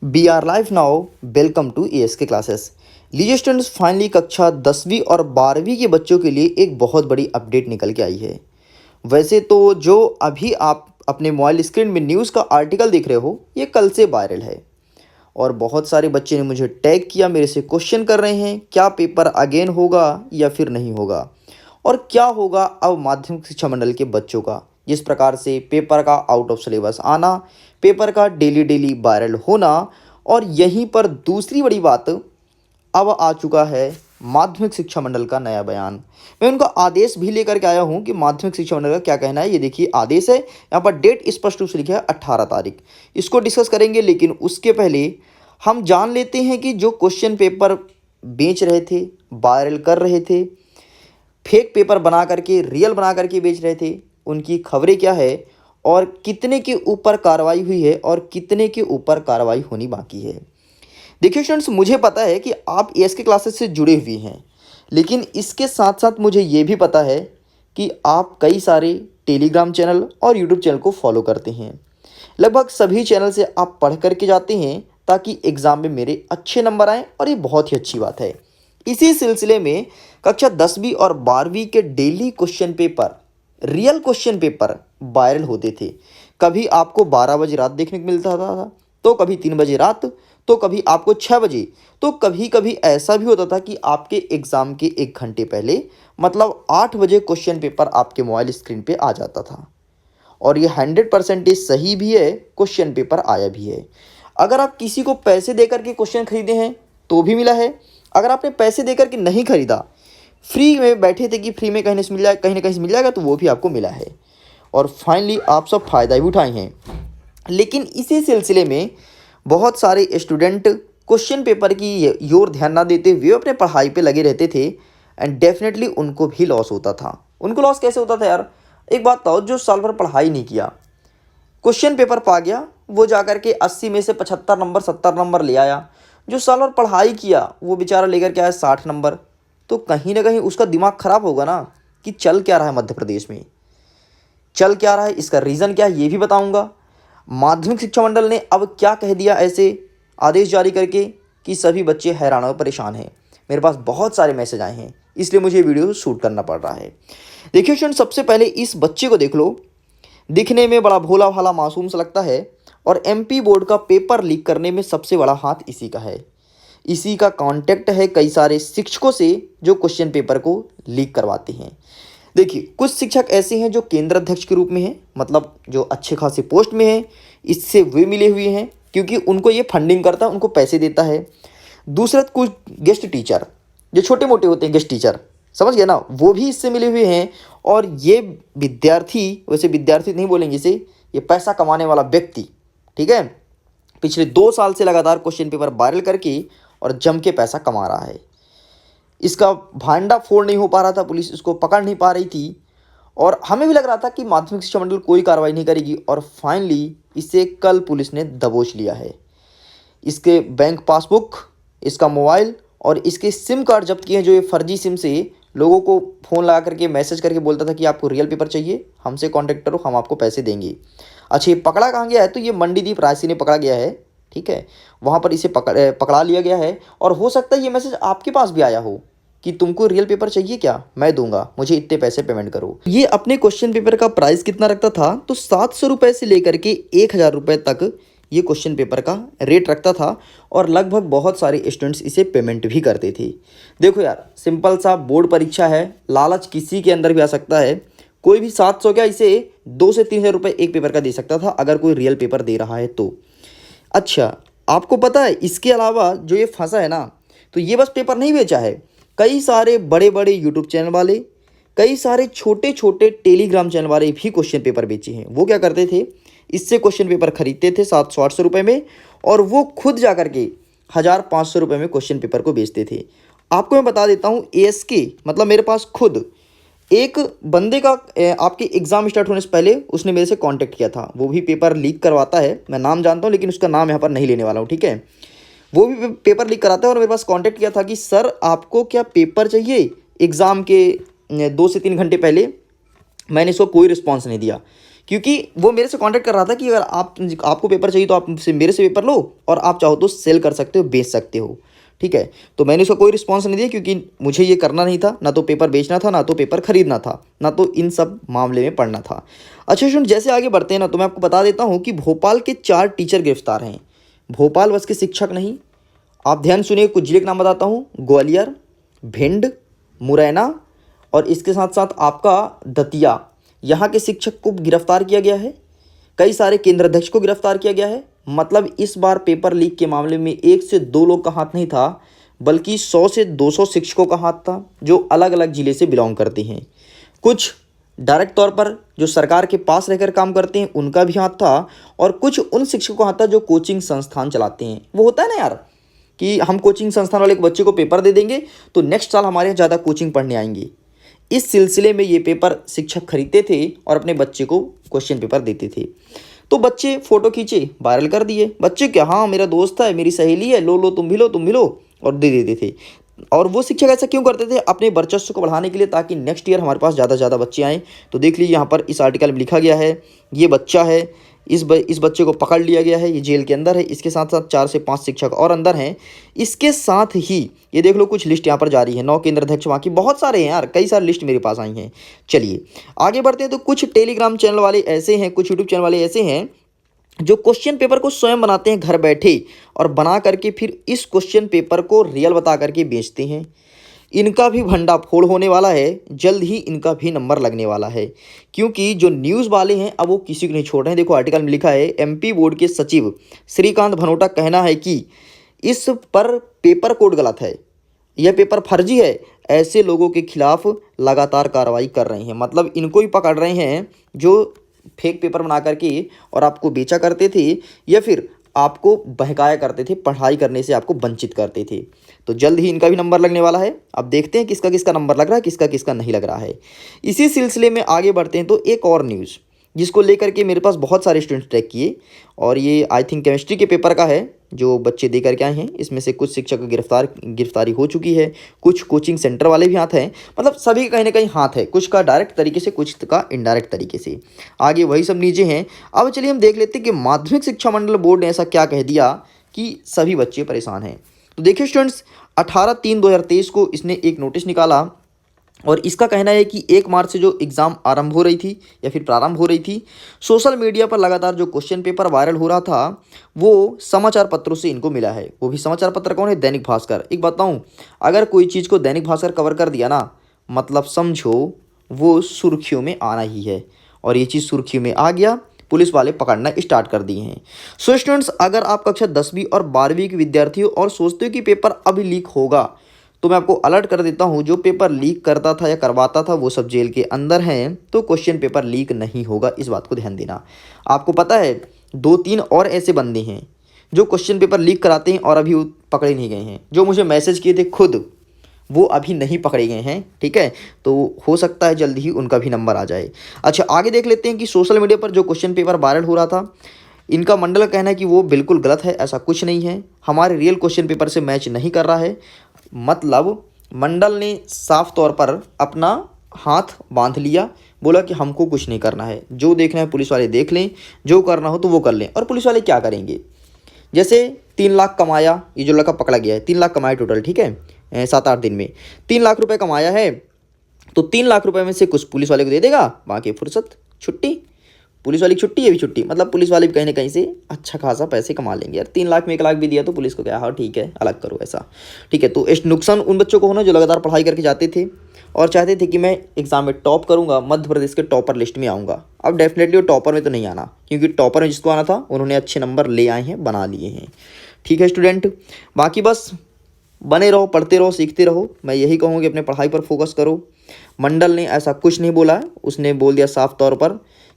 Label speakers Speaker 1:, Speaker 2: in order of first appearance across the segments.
Speaker 1: B are live now. Welcome to S K classes. लीजिए students, finally कक्षा 10वीं और 12वीं के बच्चों के लिए एक बहुत बड़ी अपडेट निकल के आई है। वैसे तो जो अभी आप अपने मोबाइल स्क्रीन में न्यूज़ का आर्टिकल देख रहे हो, ये कल से वायरल है और बहुत सारे बच्चे ने मुझे टैग किया, मेरे से क्वेश्चन कर रहे हैं क्या पेपर अगेन होगा या फिर नहीं होगा, और क्या होगा अब माध्यमिक शिक्षा मंडल के बच्चों का। जिस प्रकार से पेपर का आउट ऑफ सिलेबस आना, पेपर का डेली डेली वायरल होना, और यहीं पर दूसरी बड़ी बात, अब आ चुका है माध्यमिक शिक्षा मंडल का नया बयान। मैं उनका आदेश भी लेकर के आया हूं कि माध्यमिक शिक्षा मंडल का क्या कहना है। ये देखिए आदेश है, यहाँ पर डेट स्पष्ट रूप से लिखा है 18 तारीख। इसको डिस्कस करेंगे, लेकिन उसके पहले हम जान लेते हैं कि जो क्वेश्चन पेपर बेच रहे थे, वायरल कर रहे थे, फेक पेपर बना करके रियल बना करके बेच रहे थे, उनकी खबरें क्या है और कितने के ऊपर कार्रवाई हुई है और कितने के ऊपर कार्रवाई होनी बाकी है। देखिए स्टूडेंट्स, मुझे पता है कि आप एस के क्लासेस से जुड़े हुए हैं, लेकिन इसके साथ साथ मुझे ये भी पता है कि आप कई सारे टेलीग्राम चैनल और यूट्यूब चैनल को फॉलो करते हैं। लगभग सभी चैनल से आप पढ़ करके जाते हैं ताकि एग्ज़ाम में मेरे अच्छे नंबर आएँ, और ये बहुत ही अच्छी बात है। इसी सिलसिले में कक्षा 10वीं और 12वीं के daily question paper, real question paper viral होते थे। कभी आपको 12 बजे रात देखने को मिलता था, तो कभी 3 बजे रात, तो कभी आपको 6 बजे, तो कभी कभी ऐसा भी होता था कि आपके एग्ज़ाम के 1 घंटे पहले, मतलब 8 बजे क्वेश्चन पेपर आपके मोबाइल स्क्रीन पे आ जाता था। और ये 100% सही भी है, क्वेश्चन पेपर आया भी है। अगर आप किसी को पैसे देकर के क्वेश्चन खरीदे हैं तो भी मिला है। अगर आपने पैसे देकर के नहीं खरीदा, फ्री में बैठे थे कि फ्री में कहीं से मिल जाए, कहीं ना कहीं से मिल जाएगा, तो वो भी आपको मिला है और फाइनली आप सब फ़ायदा भी उठाए हैं। लेकिन इसी सिलसिले में बहुत सारे स्टूडेंट क्वेश्चन पेपर की ओर ध्यान ना देते हुए अपने पढ़ाई पे लगे रहते थे, एंड डेफिनेटली उनको भी लॉस होता था। उनको लॉस कैसे होता था यार? एक बात बताओ, जो साल भर पढ़ाई नहीं किया, क्वेश्चन पेपर पा गया, वो जाकर के 80 में से 75 नंबर 70 नंबर ले आया। जो साल भर पढ़ाई किया वो बेचारा लेकर के आया 60 नंबर। तो कहीं ना कहीं उसका दिमाग खराब होगा ना कि चल क्या रहा है मध्य प्रदेश में, चल क्या रहा है, इसका रीज़न क्या है ये भी बताऊंगा। माध्यमिक शिक्षा मंडल ने अब क्या कह दिया ऐसे आदेश जारी करके कि सभी बच्चे हैरान और परेशान हैं। मेरे पास बहुत सारे मैसेज आए हैं, इसलिए मुझे वीडियो शूट करना पड़ रहा है। देखिए स्टूडेंट, सबसे पहले इस बच्चे को देख लो। दिखने में बड़ा भोला भाला मासूम सा लगता है, और एमपी बोर्ड का पेपर लीक करने में सबसे बड़ा हाथ इसी का है। इसी का कांटेक्ट है कई सारे शिक्षकों से जो क्वेश्चन पेपर को लीक करवाते हैं। देखिए, कुछ शिक्षक ऐसे हैं जो केंद्र अध्यक्ष के रूप में हैं, मतलब जो अच्छे खासे पोस्ट में हैं, इससे वे मिले हुए हैं क्योंकि उनको ये फंडिंग करता है, उनको पैसे देता है। दूसरा, कुछ गेस्ट टीचर जो छोटे मोटे होते हैं, गेस्ट टीचर, समझ गए ना, वो भी इससे मिले हुए हैं। और ये विद्यार्थी, वैसे विद्यार्थी नहीं बोलेंगे इसे, ये पैसा कमाने वाला व्यक्ति, ठीक है, पिछले 2 साल से लगातार क्वेश्चन पेपर वायरल करके और जम के पैसा कमा रहा है। इसका भांडा फोड़ नहीं हो पा रहा था, पुलिस इसको पकड़ नहीं पा रही थी, और हमें भी लग रहा था कि माध्यमिक शिक्षा मंडल कोई कार्रवाई नहीं करेगी, और फाइनली इसे कल पुलिस ने दबोच लिया है। इसके बैंक पासबुक, इसका मोबाइल और इसके सिम कार्ड जब्त किए हैं, जो ये फर्जी सिम से लोगों को फ़ोन लगा करके मैसेज करके बोलता था कि आपको रियल पेपर चाहिए, हमसे कांटेक्ट करो, हम आपको पैसे देंगे। अच्छा, ये पकड़ा कहाँ गया है? तो ये मंडीदीप रायसी ने पकड़ा गया है, ठीक है, वहाँ पर इसे पकड़ा लिया गया है। और हो सकता है ये मैसेज आपके पास भी आया हो कि तुमको रियल पेपर चाहिए क्या, मैं दूंगा, मुझे इतने पैसे पेमेंट करो। ये अपने क्वेश्चन पेपर का प्राइस कितना रखता था? तो 700 रुपये से लेकर के 1000 रुपये तक ये क्वेश्चन पेपर का रेट रखता था, और लगभग बहुत सारे स्टूडेंट्स इसे पेमेंट भी करते थे। देखो यार, सिंपल सा बोर्ड परीक्षा है, लालच किसी के अंदर भी आ सकता है। कोई भी 700 क्या, इसे 2 से 3 हज़ार रुपये एक पेपर का दे सकता था अगर कोई रियल पेपर दे रहा है तो। अच्छा, आपको पता है इसके अलावा जो ये फंसा है ना, तो ये बस पेपर नहीं बेचा है, कई सारे बड़े बड़े यूट्यूब चैनल वाले, कई सारे छोटे छोटे टेलीग्राम चैनल वाले भी क्वेश्चन पेपर बेचे हैं। वो क्या करते थे, इससे क्वेश्चन पेपर खरीदते थे 700-800 रुपये में, और वो खुद जा करके 1000-500 रुपये में क्वेश्चन पेपर को बेचते थे। आपको मैं बता देता हूँ, एएसके मतलब मेरे पास खुद एक बंदे का आपके एग्ज़ाम स्टार्ट होने से पहले उसने मेरे से कांटेक्ट किया था। वो भी पेपर लीक करवाता है, मैं नाम जानता हूँ लेकिन उसका नाम यहाँ पर नहीं लेने वाला हूँ, ठीक है। वो भी पेपर लीक कराता है, और मेरे पास कांटेक्ट किया था कि सर आपको क्या पेपर चाहिए एग्ज़ाम के 2 से 3 घंटे पहले। मैंने इसको कोई रिस्पॉन्स नहीं दिया क्योंकि वो मेरे से कांटेक्ट कर रहा था कि अगर आपको पेपर चाहिए तो आप मेरे से पेपर लो, और आप चाहो तो सेल कर सकते हो, बेच सकते हो। ठीक है, तो मैंने उसका कोई रिस्पॉन्स नहीं दिया, क्योंकि मुझे ये करना नहीं था, ना तो पेपर बेचना था, ना तो पेपर खरीदना था, ना तो इन सब मामले में पढ़ना था। अच्छा स्टूडेंट, जैसे आगे बढ़ते हैं ना, तो मैं आपको बता देता हूँ कि भोपाल के 4 टीचर गिरफ्तार हैं। भोपाल बस के शिक्षक नहीं, आप ध्यान सुनिए, कुछ जिले के नाम बताता हूँ। ग्वालियर, भिंड, मुरैना और इसके साथ साथ आपका दतिया, यहाँ के शिक्षक को गिरफ्तार किया गया है। कई सारे केंद्र अध्यक्ष को गिरफ्तार किया गया है। मतलब इस बार पेपर लीक के मामले में 1 से 2 लोग का हाथ नहीं था, बल्कि 100 से 200 शिक्षकों का हाथ था, जो अलग अलग जिले से बिलोंग करते हैं। कुछ डायरेक्ट तौर पर जो सरकार के पास रहकर काम करते हैं उनका भी हाथ था, और कुछ उन शिक्षकों का हाथ था जो कोचिंग संस्थान चलाते हैं। वो होता है ना यार कि हम कोचिंग संस्थान वाले बच्चे को पेपर दे देंगे तो नेक्स्ट साल हमारे यहाँ ज़्यादा कोचिंग पढ़ने आएंगे। इस सिलसिले में ये पेपर शिक्षक खरीदते थे और अपने बच्चे को क्वेश्चन पेपर देते थे। तो बच्चे फ़ोटो खींचे, वायरल कर दिए। बच्चे क्या, हाँ मेरा दोस्त है, मेरी सहेली है, लो लो तुम भी लो, तुम भी लो, और दे देते थे। और वो शिक्षक ऐसा क्यों करते थे? अपने वर्चस्व को बढ़ाने के लिए, ताकि नेक्स्ट ईयर हमारे पास ज़्यादा से ज़्यादा बच्चे आएँ। तो देख लीजिए यहाँ पर इस आर्टिकल में लिखा गया है, ये बच्चा है, इस बच्चे को पकड़ लिया गया है, ये जेल के अंदर है। इसके साथ साथ 4 से 5 शिक्षक और अंदर हैं। इसके साथ ही ये देख लो, कुछ लिस्ट यहाँ पर जारी है, 9 केंद्र अध्यक्ष, वहाँ की बहुत सारे हैं यार, कई सारी लिस्ट मेरे पास आई हैं। चलिए आगे बढ़ते हैं। तो कुछ टेलीग्राम चैनल वाले ऐसे हैं, कुछ यूट्यूब चैनल वाले ऐसे हैं जो क्वेश्चन पेपर को स्वयं बनाते हैं घर बैठे, और बना करके फिर इस क्वेश्चन पेपर को रियल बता करके बेचते हैं। इनका भी भंडाफोड़ होने वाला है, जल्द ही इनका भी नंबर लगने वाला है, क्योंकि जो न्यूज़ वाले हैं अब वो किसी को नहीं छोड़ रहे हैं। देखो आर्टिकल में लिखा है, एमपी बोर्ड के सचिव श्रीकांत भनोटा कहना है कि इस पर पेपर कोड गलत है, यह पेपर फर्जी है, ऐसे लोगों के खिलाफ लगातार कार्रवाई कर रहे हैं। मतलब इनको ही पकड़ रहे हैं जो फेक पेपर बना करके और आपको बेचा करते थे, या फिर आपको बहकाया करते थे, पढ़ाई करने से आपको वंचित करते थे। तो जल्द ही इनका भी नंबर लगने वाला है। अब देखते हैं किसका किसका नंबर लग रहा है, किसका किसका नहीं लग रहा है। इसी सिलसिले में आगे बढ़ते हैं। तो एक और न्यूज़ जिसको लेकर के मेरे पास बहुत सारे स्टूडेंट्स ट्रैक किए, और ये आई थिंक केमिस्ट्री के पेपर का है जो बच्चे दे करके आए हैं। इसमें से कुछ शिक्षक की गिरफ्तारी हो चुकी है, कुछ कोचिंग सेंटर वाले भी हाथ हैं। मतलब सभी का कहीं ना कहीं हाथ है, कुछ का डायरेक्ट तरीके से, कुछ का इनडायरेक्ट तरीके से। आगे वही सब नीचे हैं। अब चलिए हम देख लेते हैं कि माध्यमिक शिक्षा मंडल बोर्ड ने ऐसा क्या कह दिया कि सभी बच्चे परेशान हैं। तो देखिए स्टूडेंट्स, 18/3/2023 को इसने एक नोटिस निकाला, और इसका कहना है कि 1 मार्च से जो एग्ज़ाम आरंभ हो रही थी या फिर प्रारंभ हो रही थी, सोशल मीडिया पर लगातार जो क्वेश्चन पेपर वायरल हो रहा था वो समाचार पत्रों से इनको मिला है। वो भी समाचार पत्र कौन है? दैनिक भास्कर। एक बताऊं, अगर कोई चीज़ को दैनिक भास्कर कवर कर दिया ना, मतलब समझो वो सुर्खियों में आना ही है, और ये चीज़ सुर्खियों में आ गया, पुलिस वाले पकड़ना स्टार्ट कर दिए हैं। सो स्टूडेंट्स, अगर आप कक्षा 10वीं और 12वीं के विद्यार्थी हो और सोचते हो कि पेपर अभी लीक होगा, तो मैं आपको अलर्ट कर देता हूं, जो पेपर लीक करता था या करवाता था वो सब जेल के अंदर हैं। तो क्वेश्चन पेपर लीक नहीं होगा, इस बात को ध्यान देना। आपको पता है 2-3 और ऐसे बंदे हैं जो क्वेश्चन पेपर लीक कराते हैं और अभी वो पकड़े नहीं गए हैं, जो मुझे मैसेज किए थे खुद, वो अभी नहीं पकड़े गए हैं। ठीक है, तो हो सकता है जल्दी ही उनका भी नंबर आ जाए। अच्छा आगे देख लेते हैं कि सोशल मीडिया पर जो क्वेश्चन पेपर वायरल हो रहा था, इनका मंडल का कहना है कि वो बिल्कुल गलत है, ऐसा कुछ नहीं है, हमारे रियल क्वेश्चन पेपर से मैच नहीं कर रहा है। मतलब मंडल ने साफ तौर पर अपना हाथ बांध लिया, बोला कि हमको कुछ नहीं करना है, जो देखना है पुलिस वाले देख लें, जो करना हो तो वो कर लें। और पुलिस वाले क्या करेंगे? जैसे 3 लाख कमाया, ये जो लड़का पकड़ा गया है 3 लाख कमाया टोटल, ठीक है, 7-8 दिन में 3 लाख रुपए कमाया है, तो 3 लाख रुपए में से कुछ पुलिस वाले को दे देगा, बाकी फुर्सत, छुट्टी, पुलिस वाली छुट्टी, ये भी छुट्टी। मतलब पुलिस वाले भी कहीं ना कहीं से अच्छा खासा पैसे कमा लेंगे यार। 3 लाख में 1 लाख भी दिया तो पुलिस को क्या, हाँ ठीक है अलग करो ऐसा। ठीक है, तो इस नुकसान उन बच्चों को होना जो लगातार पढ़ाई करके जाते थे और चाहते थे कि मैं एग्जाम में टॉप करूंगा, मध्य प्रदेश के टॉपर लिस्ट में आऊँगा। अब डेफिनेटली वो टॉपर में तो नहीं आना, क्योंकि टॉपर में जिसको आना था उन्होंने अच्छे नंबर ले आए हैं, बना लिए हैं। ठीक है स्टूडेंट, बाकी बस बने रहो, पढ़ते रहो, सीखते रहो। मैं यही कहूँगा कि अपने पढ़ाई पर फोकस करो। मंडल ने ऐसा कुछ नहीं बोला है, उसने बोल दिया साफ तौर पर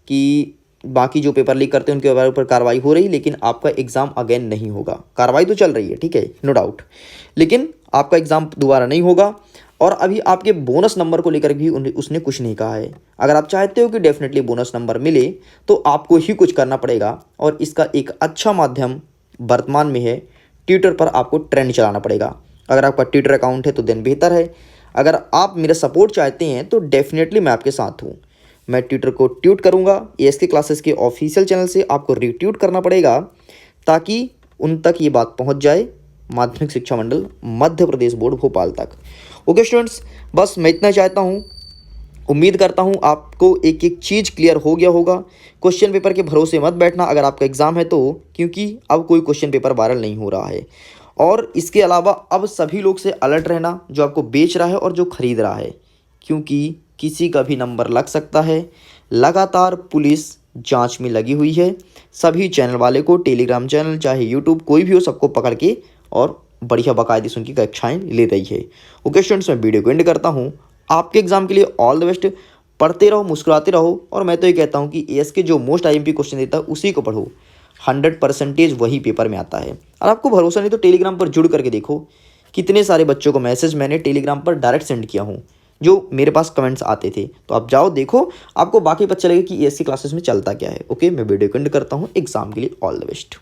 Speaker 1: कि बाकी जो पेपर लीक करते हैं उनके ऊपर कार्रवाई हो रही, लेकिन आपका एग्ज़ाम अगेन नहीं होगा। कार्रवाई तो चल रही है, ठीक है, नो डाउट, लेकिन आपका एग्ज़ाम दोबारा नहीं होगा। और अभी आपके बोनस नंबर को लेकर भी उसने कुछ नहीं कहा है। अगर आप चाहते हो कि डेफिनेटली बोनस नंबर मिले तो आपको ही कुछ करना पड़ेगा, और इसका एक अच्छा माध्यम वर्तमान में है, ट्विटर पर आपको ट्रेंड चलाना पड़ेगा। अगर आपका ट्विटर अकाउंट है तो दिन बेहतर है। अगर आप मेरा सपोर्ट चाहते हैं तो डेफिनेटली मैं आपके साथ हूँ। मैं ट्यूटर को ट्यूट करूँगा। ASK क्लासेस के ऑफिशियल चैनल से आपको रीट्यूट करना पड़ेगा ताकि उन तक ये बात पहुंच जाए, माध्यमिक शिक्षा मंडल मध्य प्रदेश बोर्ड भोपाल तक। ओके स्टूडेंट्स, बस मैं इतना चाहता हूँ। उम्मीद करता हूँ आपको एक एक चीज़ क्लियर हो गया होगा। क्वेश्चन पेपर के भरोसे मत बैठना अगर आपका एग्ज़ाम है तो, क्योंकि अब कोई क्वेश्चन पेपर वायरल नहीं हो रहा है। और इसके अलावा अब सभी लोग से अलर्ट रहना, जो आपको बेच रहा है और जो खरीद रहा है, क्योंकि किसी का भी नंबर लग सकता है। लगातार पुलिस जांच में लगी हुई है। सभी चैनल वाले को, टेलीग्राम चैनल चाहे यूट्यूब कोई भी हो, सबको पकड़ के और बढ़िया बाकायदे से उनकी कक्षाएं ले रही है। ओके स्टूडेंट्स, मैं वीडियो को एंड करता हूँ। आपके एग्जाम के लिए ऑल द बेस्ट। पढ़ते रहो, मुस्कुराते रहो, और मैं तो ये कहता हूँ कि ASK जो मोस्ट IMP क्वेश्चन देता है उसी को पढ़ो। 100% वही पेपर में आता है। और आपको भरोसा नहीं तो टेलीग्राम पर जुड़ करके देखो, कितने सारे बच्चों को मैसेज मैंने टेलीग्राम पर डायरेक्ट सेंड किया हूँ, जो मेरे पास कमेंट्स आते थे। तो आप जाओ देखो, आपको बाकी पता चलेगा कि ASK क्लासेस में चलता क्या है। ओके, मैं वीडियो को एंड करता हूँ। एग्जाम के लिए ऑल द बेस्ट।